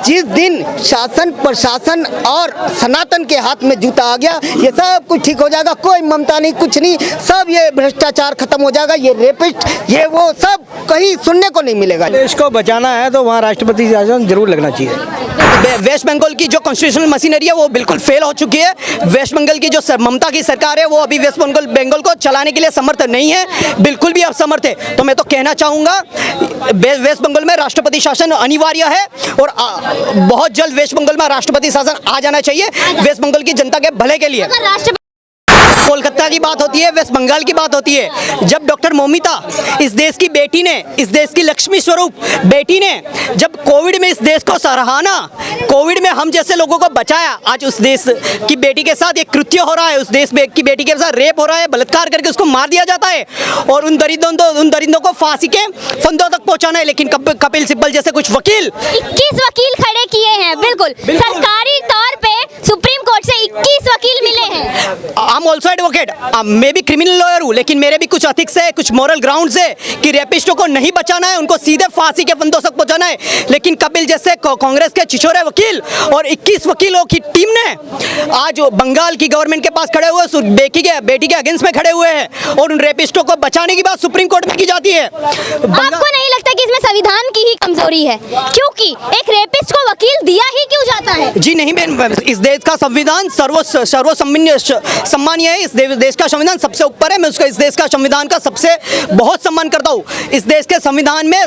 जिस दिन शासन प्रशासन और सनातन के हाथ में जूता आ गया, ये सब कुछ ठीक हो जाएगा। कोई ममता नहीं, कुछ नहीं, सब ये भ्रष्टाचार खत्म हो जाएगा। ये रेपिस्ट, ये वो सब कहीं सुनने को नहीं मिलेगा। देश को बचाना है तो वहाँ राष्ट्रपति शासन जरूर लगना चाहिए। वेस्ट बंगाल की जो कॉन्स्टिट्यूशनल मशीनरी है वो बिल्कुल फेल हो चुकी है। वेस्ट बंगाल की जो ममता की सरकार है वो अभी वेस्ट बंगाल को चलाने के लिए समर्थ नहीं है, बिल्कुल भी असमर्थ है। तो मैं तो कहना चाहूँगा वेस्ट बंगाल में राष्ट्रपति शासन अनिवार्य है और बहुत जल्द वेस्ट बंगाल में राष्ट्रपति शासन आ जाना चाहिए वेस्ट बंगाल की जनता के भले के लिए। कोलकाता की बात होती है, वेस्ट बंगाल की बात होती है। जब डॉक्टर मौमिता इस देश की बेटी ने, इस देश की लक्ष्मी स्वरूप बेटी ने जब कोविड में इस देश को सराहना, कोविड में हम जैसे लोगों को बचाया, आज उस देश की बेटी के साथ एक कृत्य हो रहा है, उस देश की बेटी के साथ रेप हो रहा है, बलात्कार करके उसको मार दिया जाता है और उन दरिंदों को फांसी के फंदों तक पहुंचाना है। लेकिन कपिल सिब्बल जैसे कुछ वकील, 21 वकील खड़े किए हैं, बिल्कुल सरकारी तौर पे सुप्रीम कोर्ट से 21 वकील मिले हैं। आई एम ऑल्सो एडवोकेट, मैं भी क्रिमिनल लॉयर हूँ, लेकिन मेरे भी कुछ एथिक्स है, कुछ मॉरल ग्राउंड्स है कि रेपिस्टों को नहीं बचाना है, उनको सीधे फांसी के फंदों तक पहुंचाना है। लेकिन कपिल जैसे कांग्रेस के छिछोरे वकील और 21 वकीलों की टीम ने आज बंगाल की गवर्नमेंट के पास खड़े हुए बेटी के अगेंस्ट में खड़े हुए हैं और उन रेपिस्टों को बचाने की बात सुप्रीम कोर्ट में की जाती है। आपको नहीं लगता कि इसमें संविधान की ही कमजोरी है, क्योंकि एक रेपिस्ट को वकील दिया ही क्यों जाता है? जी नहीं बहन, इस देश का संविधान सम्मानीय है। इस देश का संविधान सबसे ऊपर है। मैं उसका इस देश का संविधान का सबसे बहुत सम्मान करता हूँ। इस देश के संविधान में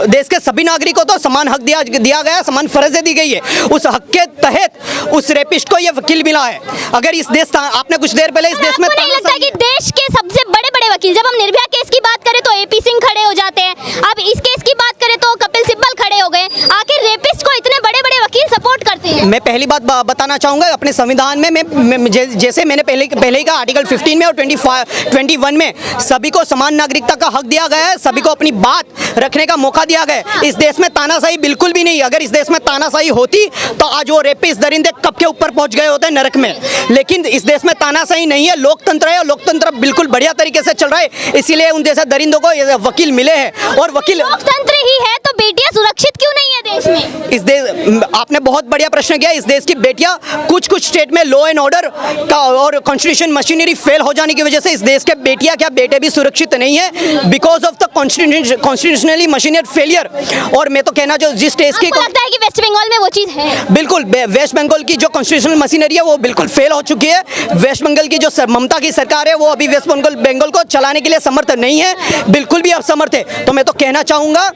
देश के सभी नागरिकों को समान हक दिया गया, समान फर्ज दी गई है। उस हक के तहत उस रेपिस्ट को यह वकील मिला है। अगर इस देश, आपने कुछ देर पहले इस देश में, नहीं लगता कि देश के सबसे बड़े बड़े वकील, जब हम निर्भया केस की बात करें तो एपी सिंह खड़े हो जाते हैं, अब इस केस की बात करें तो कपिल सिब्बल खड़े हो गए, आखिर रेपिस्ट को इतने बड़े बड़े वकील सपोर्ट करते हैं? मैं पहली बात बताना चाहूंगा, अपने संविधान में जैसे मैंने पहले ही कहा, आर्टिकल 15 में और 21 में सभी को समान नागरिकता का हक दिया गया है, सभी को अपनी बात रखने का मौका दिया गया है। इस देश में तानाशाही बिल्कुल भी नहीं। अगर इस देश में तानाशाही होती तो आज वो रेपिस्ट दरिंदे कब के ऊपर पहुंच गए होते नरक में। लेकिन इस देश में तानाशाही नहीं है, लोकतंत्र है और लोकतंत्र बिल्कुल बढ़िया तरीके से चल रहा है। इसीलिए उन जैसे दरिंदों को वकील मिले हैं। और वकील, लोकतंत्र ही है तो बेटियां सुरक्षित क्यों नहीं है देश में? इस देश, आपने बहुत बढ़िया प्रश्न किया। इस देश की बेटियां कुछ स्टेट में लॉ एंड ऑर्डर का और कॉन्स्टिट्यूशन मशीनरी फेल हो जाने की वजह से इस देश के बेटियां क्या बेटे भी सुरक्षित नहीं है, because of the constitutionally machinery failure. और मैं तो कहना जो जिस देश की, लगता है कि वेस्ट बंगाल में वो चीज है। बिल्कुल, वेस्ट बंगाल की जो कॉन्स्टिट्यूशनल मशीनरी है वो बिल्कुल फेल हो चुकी है। वेस्ट बंगाल की जो ममता की सरकार है वो अभी वेस्ट बंगाल को चलाने के लिए समर्थ नहीं है, बिल्कुल भी असमर्थ है। तो मैं तो कहना चाहूँगा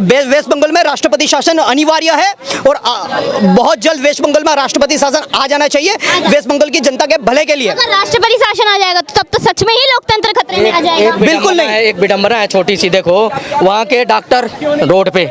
वेस्ट बंगाल में राष्ट्रपति शासन अनिवार्य है और बहुत जल्द वेस्ट बंगाल में राष्ट्रपति शासन आ जाना चाहिए वेस्ट बंगाल की जनता के भले के लिए। अगर राष्ट्रपति शासन आ जाएगा तो तब तो सच में ही लोकतंत्र खतरे में आ जाएगा। बिल्कुल नहीं। एक विडंबना है छोटी सी, देखो वहाँ के डॉक्टर रोड पे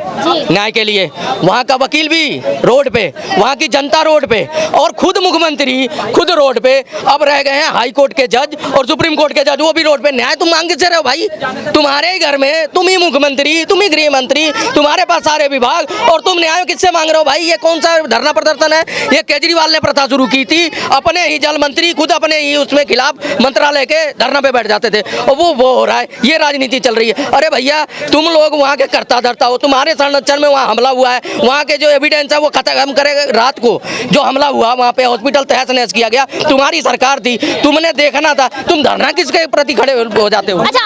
न्याय के लिए, वहाँ का वकील भी रोड पे, वहाँ की जनता रोड पे और खुद मुख्यमंत्री खुद रोड पे। अब रह गए हैं हाई कोर्ट के जज और सुप्रीम कोर्ट के जज, वो भी रोड पे। न्याय तुम मांग से रहे हो भाई, तुम्हारे ही घर में तुम ही मुख्यमंत्री, तुम ही गृह मंत्री, तुम्हारे पास सारे विभाग, और तुम न्याय किससे मांग रहे हो भाई? ये कौन सा धरना प्रदर्शन है? ये केजरीवाल ने प्रथा शुरू की थी, अपने ही जल मंत्री खुद अपने ही उसमें खिलाफ मंत्रालय के धरना पे बैठ जाते थे और वो हो रहा है। ये राजनीति चल रही है। अरे भैया तुम लोग वहाँ के करता धरता हो, तुम्हारे संरक्षण में वहाँ हमला हुआ है, वहाँ के जो एविडेंस है वो खत्म करे। रात को जो हमला हुआ वहाँ पे हॉस्पिटल तहस नहस किया गया, तुम्हारी सरकार थी, तुमने देखना था, तुम धरना किसके प्रति खड़े हो जाते हो? अच्छा,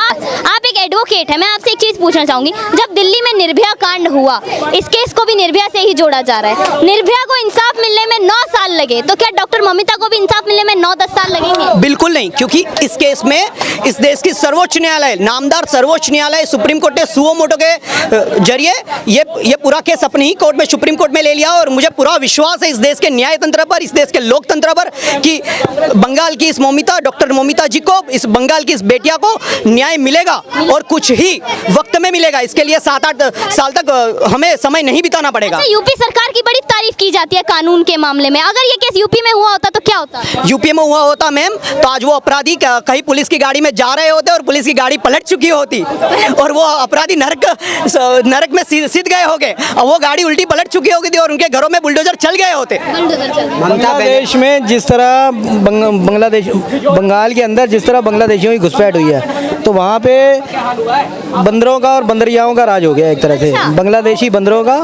आप एक एडवोकेट है, मैं आपसे एक चीज पूछना चाहूंगी। जब दिल्ली में निर्भया कांड हुआ, इस केस को भी निर्भया से ही जोड़ा जा रहा है, निर्भया को इंसाफ मिलने में 9 साल लगे, तो क्या डॉक्टर ममिता को भी इंसाफ मिलने में 9-10 साल लगेंगे? बिल्कुल नहीं, क्योंकि इस केस में इस देश की सर्वोच्च न्यायालय, नामदार सर्वोच्च न्यायालय सुप्रीम कोर्ट ने सुओ मोटो के जरिए ये पूरा केस अपनी ही कोर्ट में, सुप्रीम कोर्ट में ले लिया। और मुझे पूरा विश्वास है इस देश के न्याय तंत्र पर, इस देश के लोकतंत्र पर, कि बंगाल की इस ममिता, डॉक्टर ममिता जी को, इस बंगाल की इस बेटिया को न्याय मिलेगा और कुछ ही वक्त में मिलेगा। इसके लिए 7-8 साल तक हमें समय नहीं बिताना पड़ेगा। अच्छा, यूपी सरकार की बड़ी तारीफ की जाती है कानून के मामले में, अगर ये केस यूपी में हुआ होता तो क्या होता? यूपी में हुआ होता मैम तो आज वो अपराधी कहीं पुलिस की गाड़ी में जा रहे होते और पुलिस की गाड़ी पलट चुकी होती और वो अपराधी नरक में सिद्ध गए होंगे और वो गाड़ी उल्टी पलट चुकी होगी थी और उनके घरों में बुलडोजर चल गए होते। बांग्लादेश में जिस तरह बंगाल के अंदर जिस तरह बांग्लादेशियों की घुसपैठ हुई है, तो वहाँ पे बंदरों का और बंदरियाओं का राज हो गया एक तरह से। बांग्लादेशी बंदरों का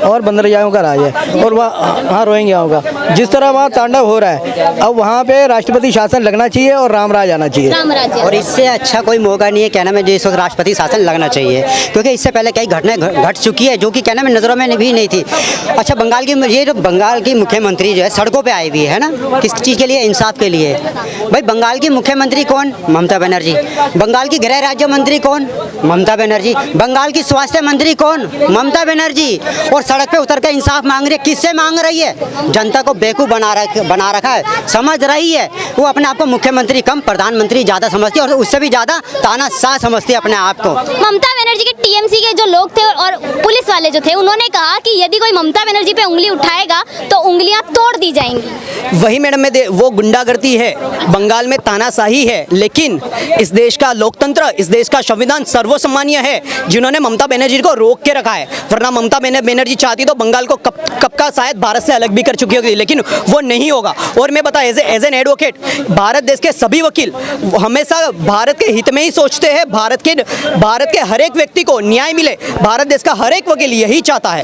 और बंदरियाओं का राज है। और वहाँ हाँ रोहिंग्याओं का जिस तरह वहाँ तांडव हो रहा है, अब वहाँ पे राष्ट्रपति शासन लगना चाहिए और राम राज आना चाहिए। राम राज्य। और इससे अच्छा कोई मौका नहीं है कहना में जो इस वक्त राष्ट्रपति शासन लगना चाहिए, क्योंकि इससे पहले कई घटनाएं घट चुकी है जो कि कहना में नज़रों में भी नहीं थी। अच्छा, बंगाल की ये जो बंगाल की मुख्यमंत्री जो है सड़कों पे आई हुई है ना, किस चीज़ के लिए? इंसाफ के लिए। भाई बंगाल की मुख्यमंत्री कौन? ममता बनर्जी। बंगाल की गृह राज्य मंत्री कौन? ममता बनर्जी। बंगाल की स्वास्थ्य मंत्री कौन? ममता बनर्जी। और सड़क पे उतर कर इंसाफ मांग रही है। किससे मांग रही है? जनता को बेवकूफ़ बना रखा है, समझ रही है। वो अपने आप को मुख्यमंत्री कम प्रधानमंत्री ज़्यादा समझती है और उससे भी ज़्यादा तानाशाह समझती है अपने आप को। ममता बनर्जी के टीएमसी के जो लोग थे और पुलिस वाले जो थे, उन्होंने कहा कि यदि कोई ममता बनर्जी पे उंगली उठाएगा तो उंगलियां तोड़ दी जाएंगी। वही मैडम वो गुंडागर्दी है, बंगाल में तानाशाही है, लेकिन इस देश का लोकतंत्र, इस देश का संविधान सर्वसम्मानीय है, जिन्होंने ममता बनर्जी को रोक के रखा है। वरना ममता बनर्जी चाहती तो बंगाल को कब का शायद भारत से अलग भी कर चुकी होगी, लेकिन वो नहीं होगा। और मैं बता एज एन एडवोकेट, भारत देश के सभी वकील हमेशा भारत के हित में ही सोचते हैं। भारत के हर एक व्यक्ति को न्याय मिले, भारत देश का हर एक वकील यही चाहता है।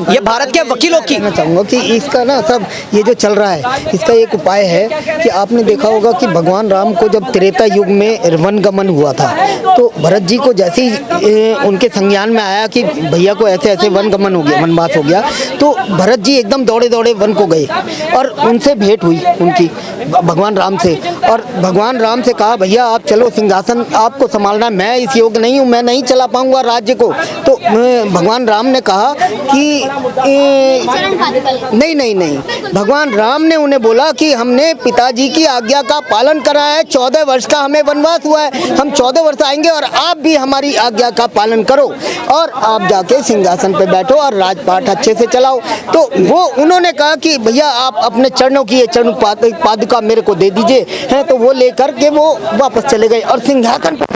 ये भारत के वकीलों की कहना चाहूँगा कि इसका ना सब ये जो चल रहा है, इसका एक उपाय है कि आपने देखा होगा कि भगवान राम को जब त्रेता युग में वनगमन हुआ था, तो भरत जी को जैसे ही उनके संज्ञान में आया कि भैया को ऐसे ऐसे वनगमन हो गया, वनवास हो गया, तो भरत जी एकदम दौड़े दौड़े वन को गए और उनसे भेंट हुई उनकी भगवान राम से। और भगवान राम से कहा, भैया आप चलो, सिंहासन आपको संभालना, मैं इस योग्य नहीं हूँ, मैं नहीं चला पाऊँगा राज्य को। तो भगवान राम ने कहा कि नहीं, भगवान राम ने उन्हें बोला कि हमने पिताजी की आज्ञा का पालन करा है, 14 वर्ष का हमें वनवास हुआ है, हम 14 वर्ष आएंगे और आप भी हमारी आज्ञा का पालन करो और आप जाके सिंहासन पे बैठो और राजपाट अच्छे से चलाओ। तो वो उन्होंने कहा कि भैया आप अपने चरणों की ये चरण पादुका मेरे को दे दीजिए, है। तो वो लेकर के वो वापस चले गए और सिंहासन पर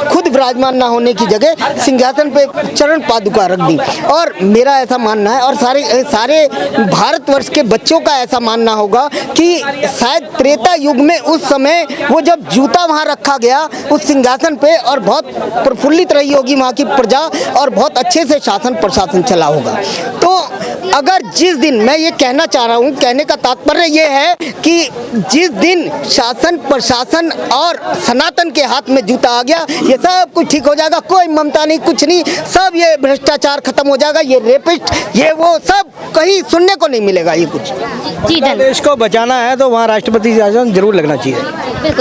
खुद विराजमान ना होने की जगह सिंहासन पे चरण पादुका रख दी। और मेरा ऐसा मानना है और सारे भारतवर्ष के बच्चों का ऐसा मानना होगा कि शायद त्रेता युग में उस समय वो जब जूता वहाँ रखा गया उस सिंहासन पे, और बहुत प्रफुल्लित रही होगी वहाँ की प्रजा और बहुत अच्छे से शासन प्रशासन चला होगा। तो अगर जिस दिन, मैं ये कहना चाह रहा हूँ, कहने का तात्पर्य ये है कि जिस दिन शासन प्रशासन और सनातन के हाथ में जूता आ गया, ये सब कुछ ठीक हो जाएगा। कोई ममता नहीं, कुछ नहीं, सब ये भ्रष्टाचार खत्म हो जाएगा। ये रेपिस्ट, ये वो सब कहीं सुनने को नहीं मिलेगा ये कुछ। जी देश को बचाना है तो वहाँ राष्ट्रपति शासन जरूर लगना चाहिए।